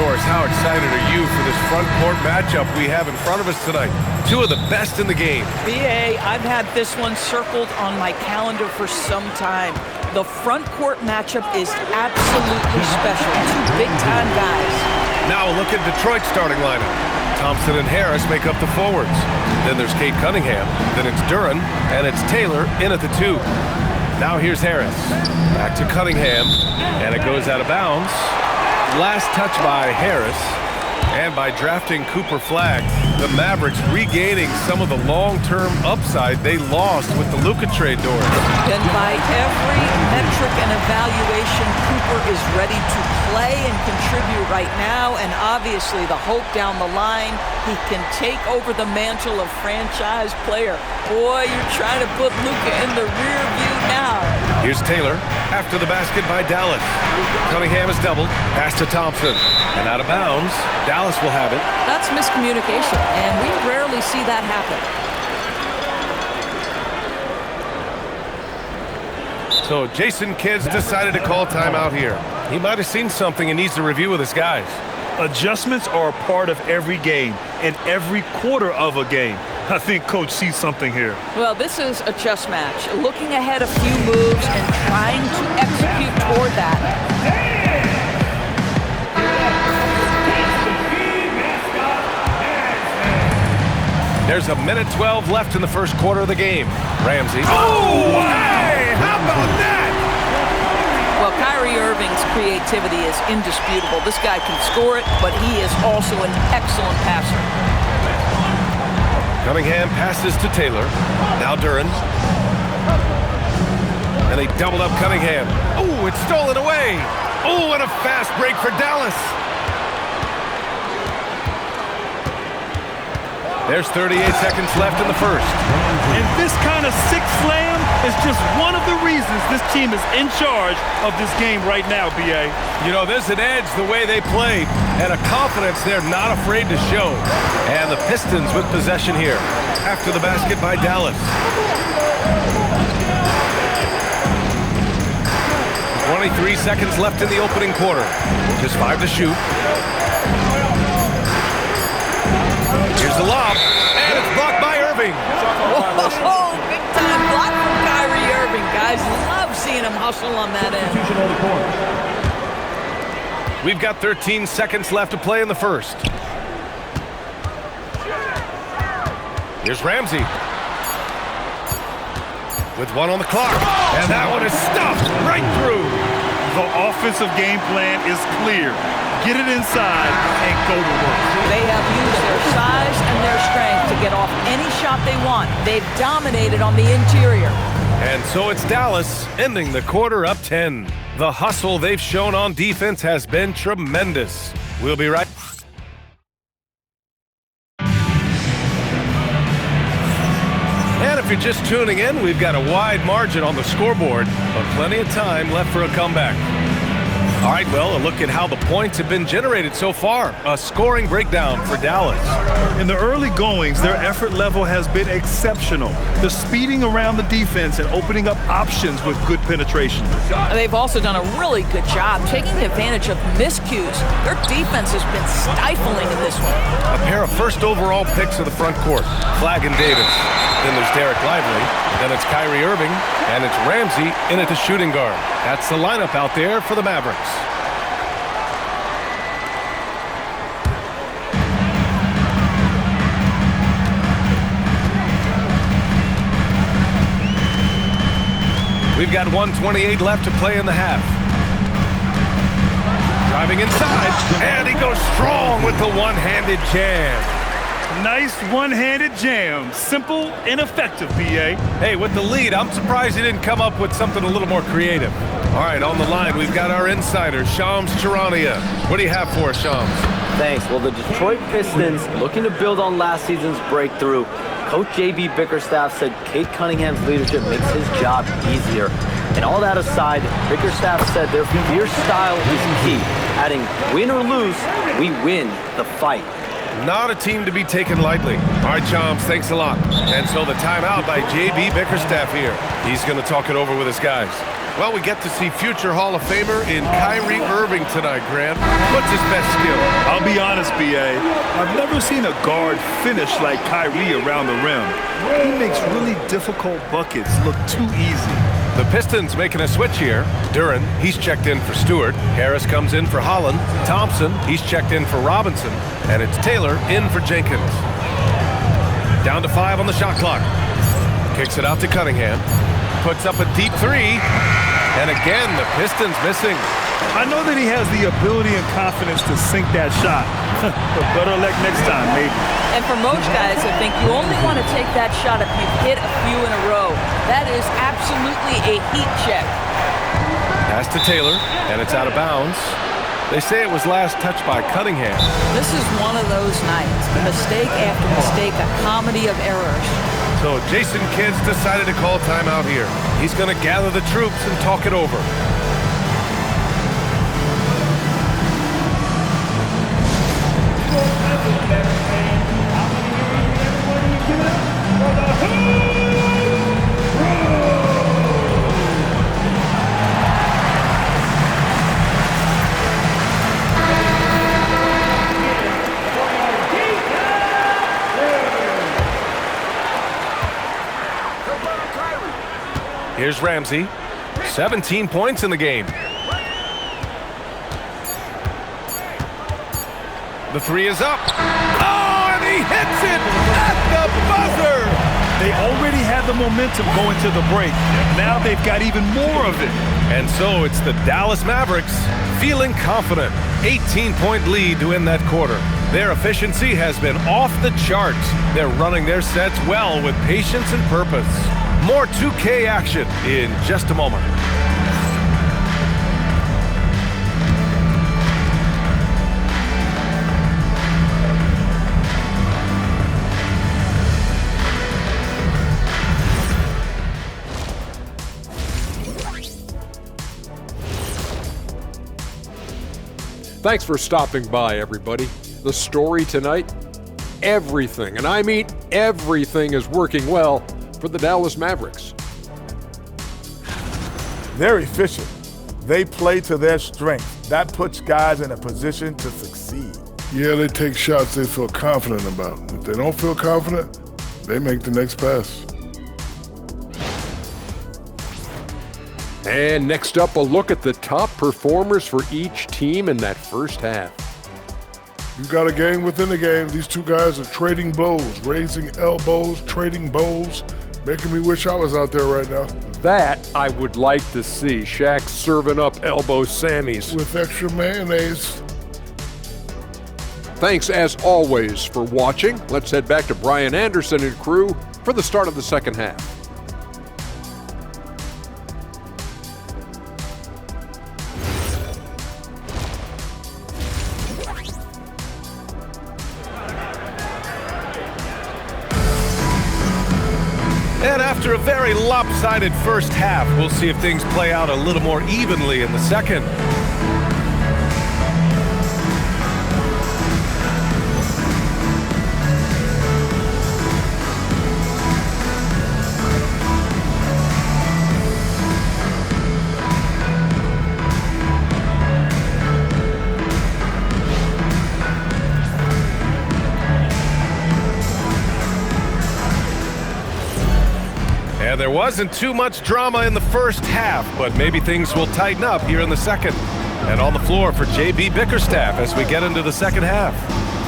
Doris, how excited are you for this front court matchup we have in front of us tonight? Two of the best in the game. BA, I've had this one circled on my calendar for some time. The front court matchup is absolutely special. Two big-time guys. Now a look at Detroit's starting lineup. Thompson and Harris make up the forwards. Then there's Kate Cunningham. Then it's Duren, and it's Taylor in at the 2. Now here's Harris. Back to Cunningham, and it goes out of bounds. Last touch by Harris. And by drafting Cooper Flagg, the Mavericks regaining some of the long-term upside they lost with the Luka trade, Doris. And by every metric and evaluation, Cooper is ready to play and contribute right now, and obviously the hope down the line, he can take over the mantle of franchise player. Boy, you're trying to put Luka in the rear view now. Here's Taylor after the basket by Dallas. Cunningham is doubled, pass to Thompson, and out of bounds. Dallas will have it. That's miscommunication, and we rarely see that happen. So Jason Kidd decided to call timeout here. He might have seen something and needs to review with his guys. Adjustments are a part of every game and every quarter of a game. I think Coach sees something here. Well, this is a chess match. Looking ahead a few moves and trying to execute toward that. There's a minute 12 left in the first quarter of the game. Ramsey. Oh, hey! How about that? Well, Kyrie Irving's creativity is indisputable. This guy can score it, but he is also an excellent passer. Cunningham passes to Taylor. Now Duren. And they doubled up Cunningham. Oh, it's stolen away. Oh, and a fast break for Dallas. There's 38 seconds left in the first. And this kind of sick slam is just one of the reasons this team is in charge of this game right now, B.A. You know, there's an edge the way they play and a confidence they're not afraid to show. And the Pistons with possession here after the basket by Dallas. 23 seconds left in the opening quarter. Just 5 to shoot. Here's the lob, and it's blocked by Irving. Oh, big-time block from Kyrie Irving. Guys love seeing him hustle on that end. We've got 13 seconds left to play in the first. Here's Ramsey. With 1 on the clock, and that one is stuffed right through. The offensive game plan is clear. Get it inside and go to work. They have used their size and their strength to get off any shot they want. They've dominated on the interior. And so it's Dallas ending the quarter up 10. The hustle they've shown on defense has been tremendous. We'll be right. And if you're just tuning in, we've got a wide margin on the scoreboard, but plenty of time left for a comeback. All right, well, a look at how the points have been generated so far. A scoring breakdown for Dallas. In the early goings, their effort level has been exceptional. The speeding around the defense and opening up options with good penetration. They've also done a really good job taking advantage of miscues. Their defense has been stifling in this one. A pair of first overall picks of the front court, Flagg and Davis. Then there's Derek Lively. Then it's Kyrie Irving. And it's Ramsey in at the shooting guard. That's the lineup out there for the Mavericks. We've got 1:28 left to play in the half. Driving inside, and he goes strong with the one-handed jam. Nice one-handed jam. Simple and effective, B.A. Hey, with the lead, I'm surprised he didn't come up with something a little more creative. All right, on the line, we've got our insider, Shams Charania. What do you have for us, Shams? Thanks. Well, the Detroit Pistons looking to build on last season's breakthrough. Coach J.B. Bickerstaff said Kate Cunningham's leadership makes his job easier. And all that aside, Bickerstaff said their fierce style is key, adding, win or lose, we win the fight. Not a team to be taken lightly. All right, Shams, thanks a lot. And so the timeout by J.B. Bickerstaff here. He's going to talk it over with his guys. Well, we get to see future Hall of Famer in Kyrie Irving tonight, Grant. What's his best skill? I'll be honest, B.A. I've never seen a guard finish like Kyrie around the rim. He makes really difficult buckets look too easy. The Pistons making a switch here. Duren, he's checked in for Stewart. Harris comes in for Holland. Thompson, he's checked in for Robinson. And it's Taylor in for Jenkins. Down to 5 on the shot clock. Kicks it out to Cunningham. Puts up a deep three. And again, the Pistons missing. I know that he has the ability and confidence to sink that shot. But better luck next time, maybe. And for most guys, I think you only want to take that shot if you've hit a few in a row. That is absolutely a heat check. Pass to Taylor, and it's out of bounds. They say it was last touched by Cunningham. This is one of those nights. Mistake after mistake, a comedy of errors. So Jason Kidd's decided to call timeout here. He's going to gather the troops and talk it over. Here's Ramsey. 17 points in the game. The three is up. Oh, and he hits it at the buzzer. They already had the momentum going to the break. Now they've got even more of it. And so it's the Dallas Mavericks feeling confident. 18-point lead to win that quarter. Their efficiency has been off the charts. They're running their sets well with patience and purpose. More 2K action in just a moment. Thanks for stopping by, everybody. The story tonight, everything, and I mean everything, is working well for the Dallas Mavericks. They're efficient. They play to their strength. That puts guys in a position to succeed. Yeah, they take shots they feel confident about. If they don't feel confident, they make the next pass. And next up, a look at the top performers for each team in that first half. You got a game within the game. These two guys are trading blows, raising elbows, trading bows, making me wish I was out there right now. That I would like to see. Shaq serving up elbow Sammys. With extra mayonnaise. Thanks as always for watching. Let's head back to Brian Anderson and crew for the start of the second half. And after a very lopsided first half, we'll see if things play out a little more evenly in the second. And there wasn't too much drama in the first half, but maybe things will tighten up here in the second. And on the floor for J.B. Bickerstaff as we get into the second half.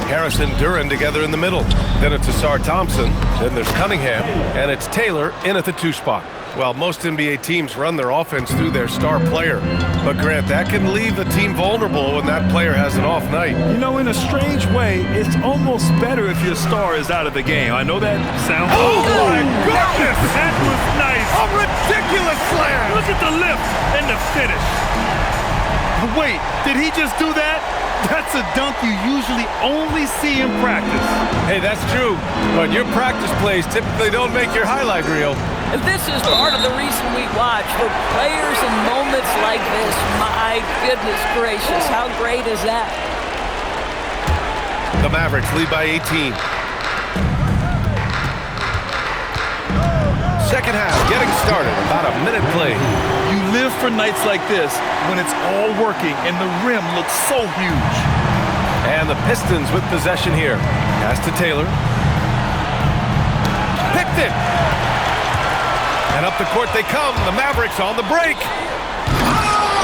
Harris and Duren together in the middle. Then it's Ausar Thompson. Then there's Cunningham. And it's Taylor in at the 2 spot. Well, most NBA teams run their offense through their star player. But Grant, that can leave the team vulnerable when that player has an off night. You know, in a strange way, it's almost better if your star is out of the game. I know that sounds... Oh, my goodness! That was nice! A ridiculous slam! Look at the lift and the finish. Wait, did he just do that? That's a dunk you usually only see in practice. Hey, that's true. But your practice plays typically don't make your highlight reel. And this is part of the reason we watch. For players in moments like this, my goodness gracious, how great is that? The Mavericks lead by 18. Second half getting started, about a minute played. You live for nights like this when it's all working and the rim looks so huge. And the Pistons with possession here. Pass to Taylor. Picked it! And up the court they come. The Mavericks on the break.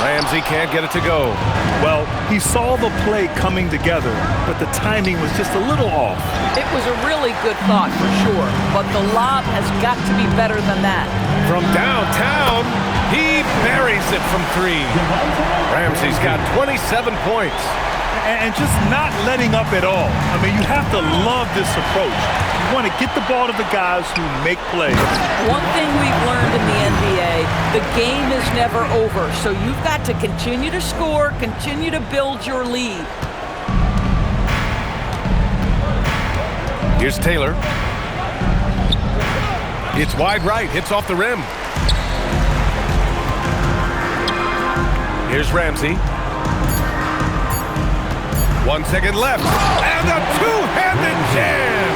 Ramsey can't get it to go. Well, he saw the play coming together, but the timing was just a little off. It was a really good thought for sure, but the lob has got to be better than that. From downtown, he buries it from three. Ramsey's got 27 points. And just not letting up at all. I mean, you have to love this approach. You want to get the ball to the guys who make plays. One thing we've learned in the NBA, the game is never over, so you've got to continue to score, continue to build your lead. Here's Taylor. It's wide right, hits off the rim. Here's Ramsey. 1 second left, and a two-handed jam!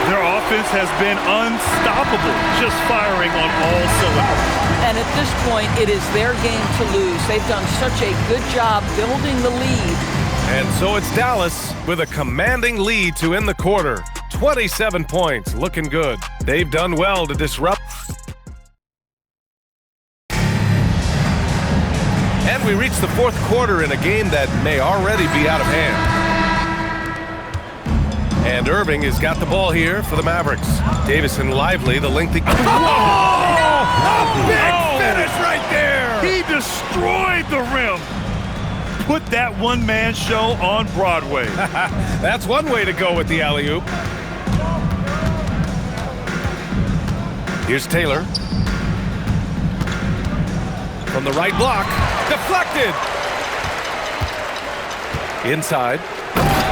Their offense has been unstoppable, just firing on all cylinders. And at this point, it is their game to lose. They've done such a good job building the lead. And so it's Dallas with a commanding lead to end the quarter. 27 points, looking good. They've done well to disrupt. And we reach the fourth quarter in a game that may already be out of hand. And Irving has got the ball here for the Mavericks. Davis and Lively, the lengthy... A big finish right there! He destroyed the rim. Put that one-man show on Broadway. That's one way to go with the alley-oop. Here's Taylor. From the right block. Deflected! Inside.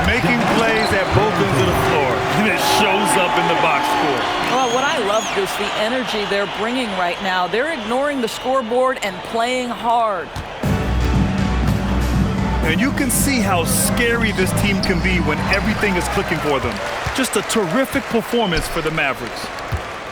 Making plays at both ends of the floor. And it shows up in the box score. Well, what I love is the energy they're bringing right now. They're ignoring the scoreboard and playing hard. And you can see how scary this team can be when everything is clicking for them. Just a terrific performance for the Mavericks.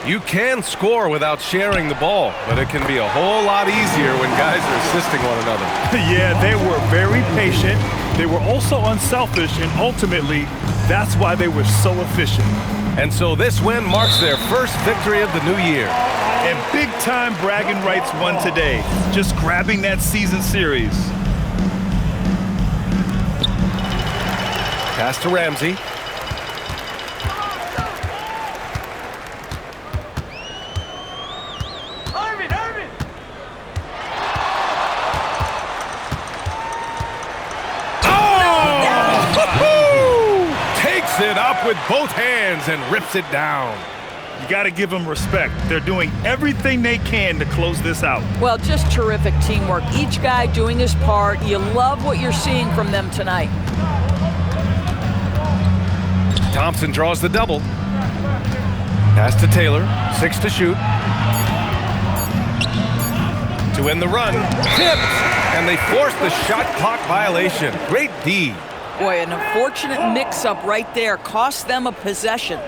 You can score without sharing the ball, but it can be a whole lot easier when guys are assisting one another. Yeah, they were very patient. They were also unselfish, and ultimately, that's why they were so efficient. And so this win marks their first victory of the new year. And big-time bragging rights won today, just grabbing that season series. Pass to Ramsey. It up with both hands and rips it down. You got to give them respect. They're doing everything they can to close this out. Well, just terrific teamwork. Each guy doing his part. You love what you're seeing from them tonight. Thompson draws the double. Pass to Taylor. 6 to shoot. To end the run. Tipped! And they force the shot clock violation. Great D. Boy, an unfortunate mix-up right there cost them a possession.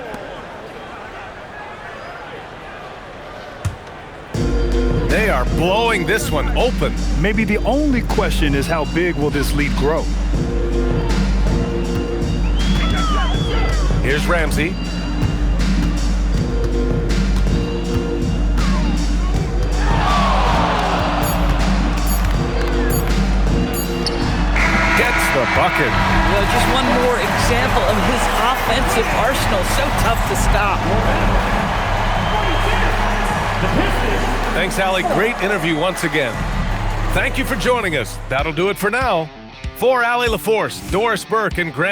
They are blowing this one open. Maybe the only question is how big will this lead grow? Here's Ramsey. Gets the bucket. Well, just one more example of his offensive arsenal. So tough to stop. Thanks, Allie. Great interview once again. Thank you for joining us. That'll do it for now. For Allie LaForce, Doris Burke, and Grant